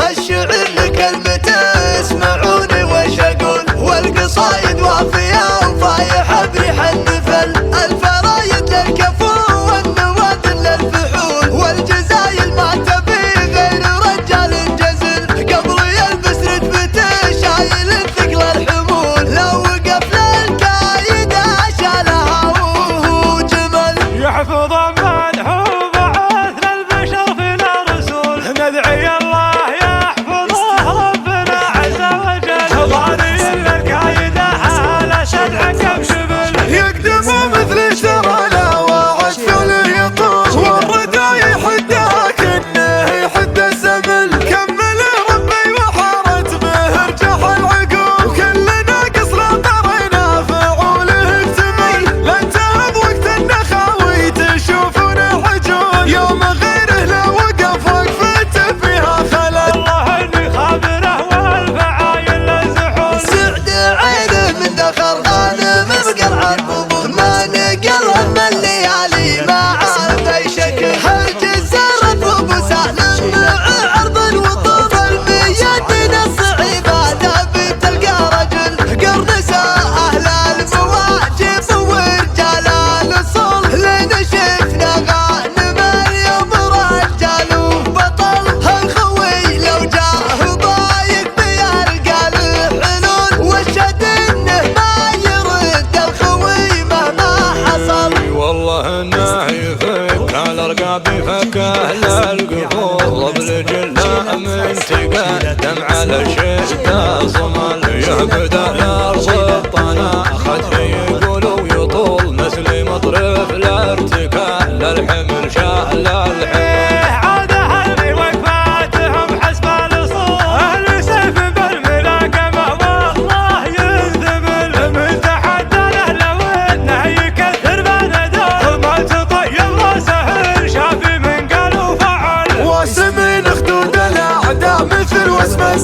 هالشعر لكلمته اسمعوني وش اقول، والقصايد وافيه وفايحه بريح النفل، الفرايد للكفو والنواد للفحول، والجزايل ما تبي غير رجال جزل، قبل يلبس رتبته شايل ثقل الحمول، لو وقف للكايد شالها وهو جمل. يحفظ منحوب عثر البشر فينا رسول، ندعي الله يحفظه ربنا عز وجل، ضاري للكايدة على شدعك بشبل، يقدم مثل شراله وعد له يطوف، والردى يحده كنه يحد السبل، كمل ربي وحارت به ارجح العقول، وكلنا قصر طرينا فعوله اكتمل، لا انتهض وقت النخاوي تشوفون حجول، يوم غيره لو وقف وقفته فيها خلل. الله اني خابره والفعايل الزحول، سعد عينه من ذخر غانم بقرع القبور، ما نقل هم الليالي ما عاد اي شكل، هرجس ركوب سالم مع عرض وطول الميادين الصعيبه تبي تلقى رجل، قرنسه اهل المواجب ورجال الاصول، لين شفنا غانم اليوم رجال وبطل، هالخوي لو جاه ضايق بيلقى الحلول، والشد انه ما يرد الخوي مهما حصل. والله انه يفك على رقابي فكه للقفول، برجله من تقدم على الشده صمل، يهبد الارض الطنا خد يقولوا يطول، مثل مطرف الارتكال للحمل شال الحين، عاد اهل وقفاتهم حسب الاصول، اهل سيف بالملاكمه والله ينذبل، من تحدى له لو انه يكثر بندل، ما تطيب راسه شافي من قال وفعل، واسم خدود الاعداء مثل واسم